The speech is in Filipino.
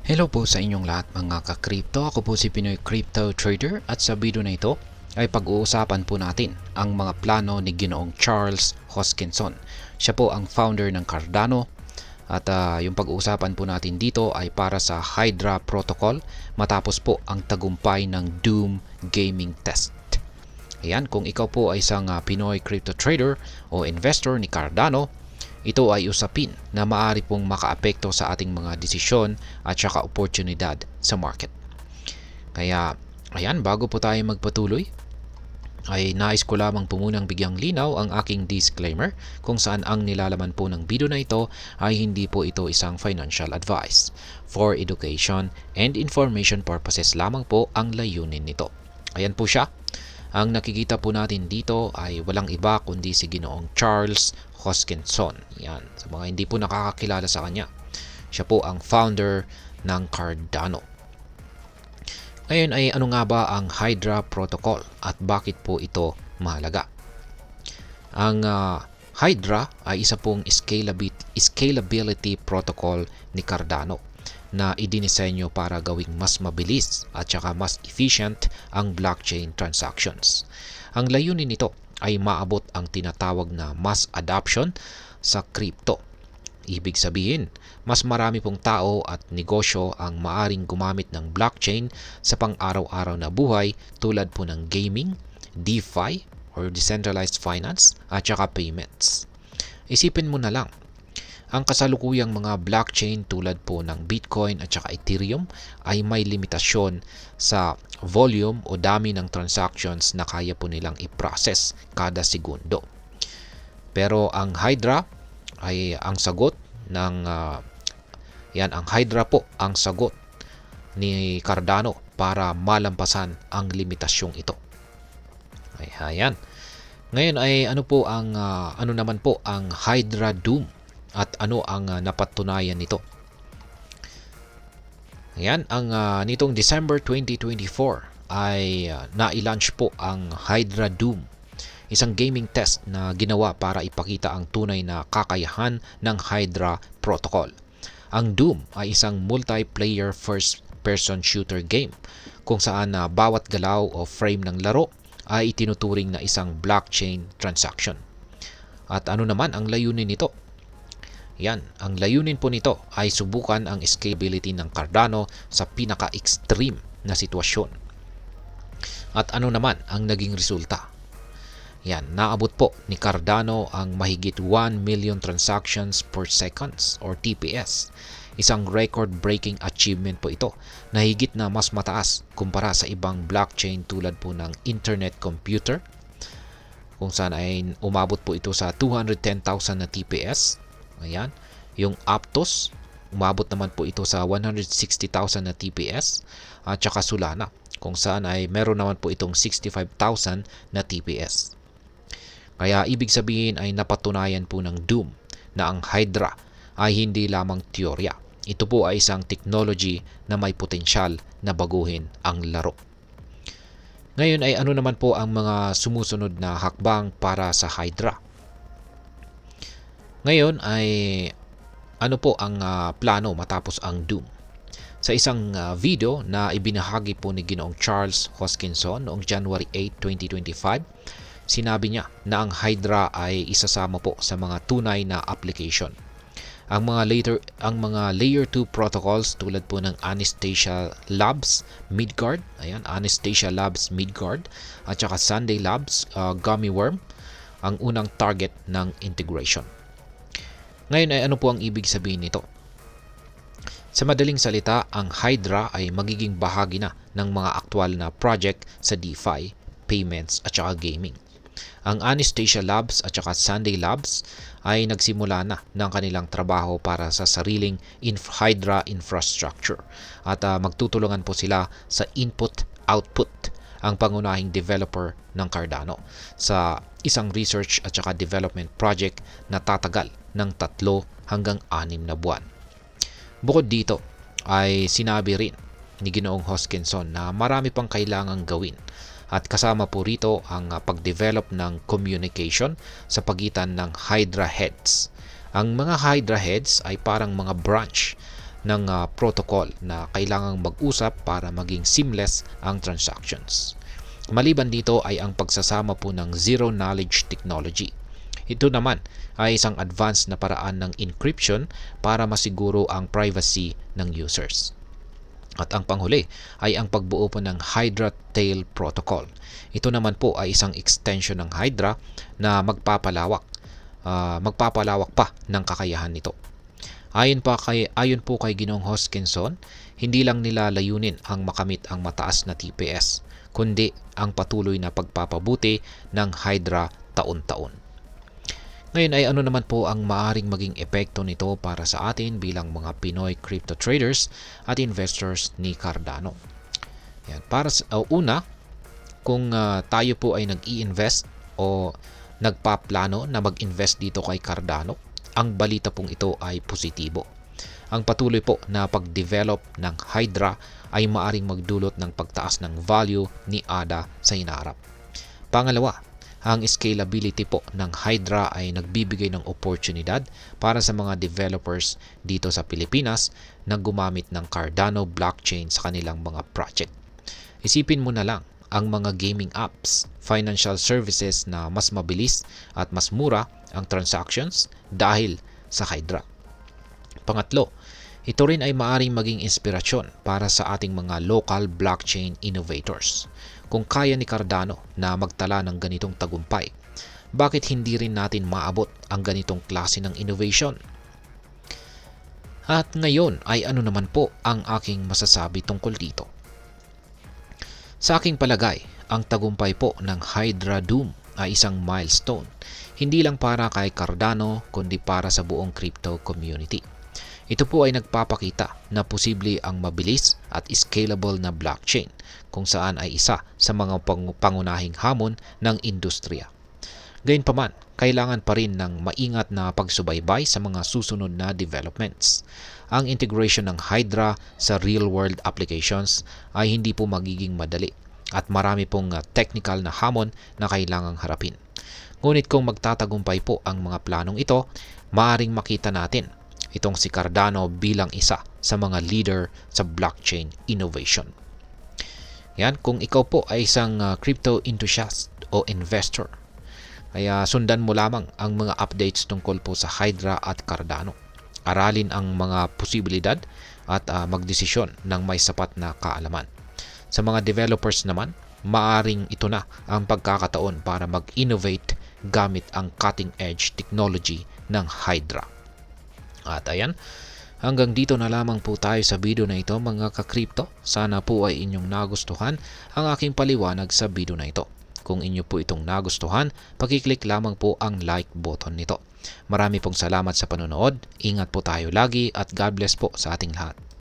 Hello po sa inyong lahat mga ka-crypto. Ako po si Pinoy Crypto Trader at sa video na ito ay pag-uusapan po natin ang mga plano ni Ginoong Charles Hoskinson. Siya po ang founder ng Cardano at yung pag-uusapan po natin dito ay para sa Hydra Protocol matapos po ang tagumpay ng Doom Gaming Test. Ayan, kung ikaw po ay isang Pinoy Crypto Trader o investor ni Cardano, ito ay usapin na maaari pong makaapekto sa ating mga desisyon at saka oportunidad sa market. Kaya, ayan, bago po tayo magpatuloy, ay nais ko lamang po munang bigyang linaw ang aking disclaimer kung saan ang nilalaman po ng video na ito ay hindi po ito isang financial advice. For education and information purposes lamang po ang layunin nito. Ayan po siya. Ang nakikita po natin dito ay walang iba kundi si Ginoong Charles Hoskinson. Yan. Sa mga hindi po nakakakilala sa kanya, siya po ang founder ng Cardano. Ngayon ay ano nga ba ang Hydra Protocol at bakit po ito mahalaga? Ang Hydra ay isa pong scalability protocol ni Cardano na idinisenyo para gawing mas mabilis at saka mas efficient ang blockchain transactions. Ang layunin nito ay maabot ang tinatawag na mass adoption sa crypto. Ibig sabihin, mas marami pong tao at negosyo ang maaring gumamit ng blockchain sa pang-araw-araw na buhay tulad po ng gaming, DeFi or decentralized finance at saka payments. Isipin mo na lang, ang kasalukuyang mga blockchain tulad po ng Bitcoin at saka Ethereum ay may limitasyon sa volume o dami ng transactions na kaya po nilang i-process kada segundo. Pero ang Hydra ay ang sagot ng ang Hydra po ang sagot ni Cardano para malampasan ang limitasyong ito. Ayan. Ngayon ay ano naman po ang Hydra Doom? At ano ang napatunayan nito? Ayan, nitong December 2024 ay na-launch po ang Hydra Doom, isang gaming test na ginawa para ipakita ang tunay na kakayahan ng Hydra Protocol. Ang Doom ay isang multiplayer first-person shooter game kung saan bawat galaw o frame ng laro ay itinuturing na isang blockchain transaction. At ano naman ang layunin nito? Yan, ang layunin po nito ay subukan ang scalability ng Cardano sa pinaka-extreme na sitwasyon. At ano naman ang naging resulta? Yan, naabot po ni Cardano ang mahigit 1 million transactions per seconds or TPS. Isang record-breaking achievement po ito na higit na mas mataas kumpara sa ibang blockchain tulad po ng internet computer kung saan ay umabot po ito sa 210,000 na TPS. Ayan, yung Aptos, umabot naman po ito sa 160,000 na TPS at saka Solana kung saan ay meron naman po itong 65,000 na TPS. Kaya ibig sabihin ay napatunayan po ng Doom na ang Hydra ay hindi lamang teorya. Ito po ay isang technology na may potensyal na baguhin ang laro. Ngayon ay ano naman po ang mga sumusunod na hakbang para sa Hydra? Ngayon ay ano po ang plano matapos ang Doom? Sa isang video na ibinahagi po ni Ginoong Charles Hoskinson noong January 8, 2025, sinabi niya na ang Hydra ay isasama po sa mga tunay na application. Ang mga layer 2 protocols tulad po ng Anastasia Labs Midgard, Anastasia Labs Midgard at saka Sunday Labs Gummy Worm ang unang target ng integration. Ngayon ay ano po ang ibig sabihin nito? Sa madaling salita, ang Hydra ay magiging bahagi na ng mga aktwal na project sa DeFi, payments at saka gaming. Ang Anastasia Labs at saka Sunday Labs ay nagsimula na ng kanilang trabaho para sa sariling Hydra infrastructure at magtutulungan po sila sa input-output ang pangunahing developer ng Cardano sa isang research at saka development project na tatagal ng 3 hanggang 6 na buwan. Bukod dito ay sinabi rin ni Ginoong Hoskinson na marami pang kailangang gawin at kasama po rito ang pag-develop ng communication sa pagitan ng Hydra heads. Ang mga Hydra heads ay parang mga branch ng protocol na kailangang mag-usap para maging seamless ang transactions. Maliban dito ay ang pagsasama po ng zero-knowledge technology. Ito naman ay isang advanced na paraan ng encryption para masiguro ang privacy ng users. At ang panghuli ay ang pagbuo po ng Hydra Tail Protocol. Ito naman po ay isang extension ng Hydra na magpapalawak pa ng kakayahan nito. Ayon po kay Ginoong Hoskinson, hindi lang nila layunin ang makamit ang mataas na TPS, kundi ang patuloy na pagpapabuti ng Hydra taon-taon. Ngayon ay ano naman po ang maaring maging epekto nito para sa atin bilang mga Pinoy crypto traders at investors ni Cardano. Yan. Para sa una, kung tayo po ay nag-i-invest o nagpaplano na mag-invest dito kay Cardano, ang balita pong ito ay positibo. Ang patuloy po na pag-develop ng Hydra ay maaring magdulot ng pagtaas ng value ni ADA sa hinaharap. Pangalawa, ang scalability po ng Hydra ay nagbibigay ng oportunidad para sa mga developers dito sa Pilipinas na gumamit ng Cardano blockchain sa kanilang mga project. Isipin mo na lang ang mga gaming apps, financial services na mas mabilis at mas mura ang transactions dahil sa Hydra. Pangatlo, ito rin ay maaaring maging inspirasyon para sa ating mga local blockchain innovators. Kung kaya ni Cardano na magtala ng ganitong tagumpay, bakit hindi rin natin maabot ang ganitong klase ng innovation? At ngayon ay ano naman po ang aking masasabi tungkol dito? Sa aking palagay, ang tagumpay po ng Hydra Doom ay isang milestone, hindi lang para kay Cardano kundi para sa buong crypto community. Ito po ay nagpapakita na posible ang mabilis at scalable na blockchain kung saan ay isa sa mga pangunahing hamon ng industriya. Gayunpaman, kailangan pa rin ng maingat na pagsubaybay sa mga susunod na developments. Ang integration ng Hydra sa real-world applications ay hindi po magiging madali at marami pong technical na hamon na kailangang harapin. Ngunit kung magtatagumpay po ang mga planong ito, maaaring makita natin itong si Cardano bilang isa sa mga leader sa blockchain innovation. Yan, kung ikaw po ay isang crypto enthusiast o investor, kaya sundan mo lamang ang mga updates tungkol po sa Hydra at Cardano. Aralin ang mga posibilidad at magdesisyon ng may sapat na kaalaman. Sa mga developers naman, maaring ito na ang pagkakataon para mag-innovate gamit ang cutting-edge technology ng Hydra. At ayan, hanggang dito na lamang po tayo sa video na ito mga ka-crypto. Sana po ay inyong nagustuhan ang aking paliwanag sa video na ito. Kung inyo po itong nagustuhan, pakiclick lamang po ang like button nito. Marami pong salamat sa panonood. Ingat po tayo lagi at God bless po sa ating lahat.